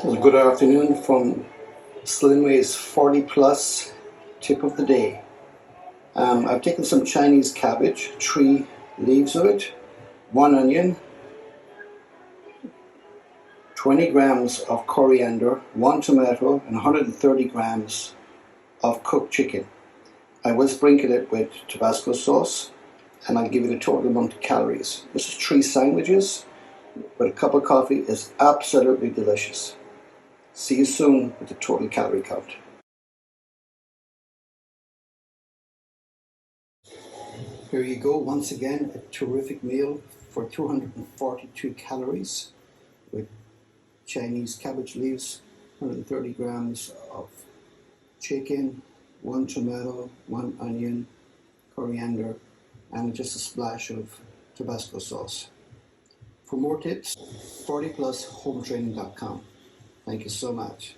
Well, good afternoon from Slimway's 40 plus tip of the day. I've taken some Chinese cabbage, 3 leaves of it, 1 onion, 20 grams of coriander, 1 tomato, and 130 grams of cooked chicken. I will sprinkle it with Tabasco sauce and I'll give it a total amount of calories. This is 3 sandwiches with a cup of coffee. Is absolutely delicious. See you soon with the total calorie count. Here you go, once again, a terrific meal for 242 calories with Chinese cabbage leaves, 130 grams of chicken, 1 tomato, 1 onion, coriander, and just a splash of Tabasco sauce. For more tips, 40plushometraining.com. Thank you so much.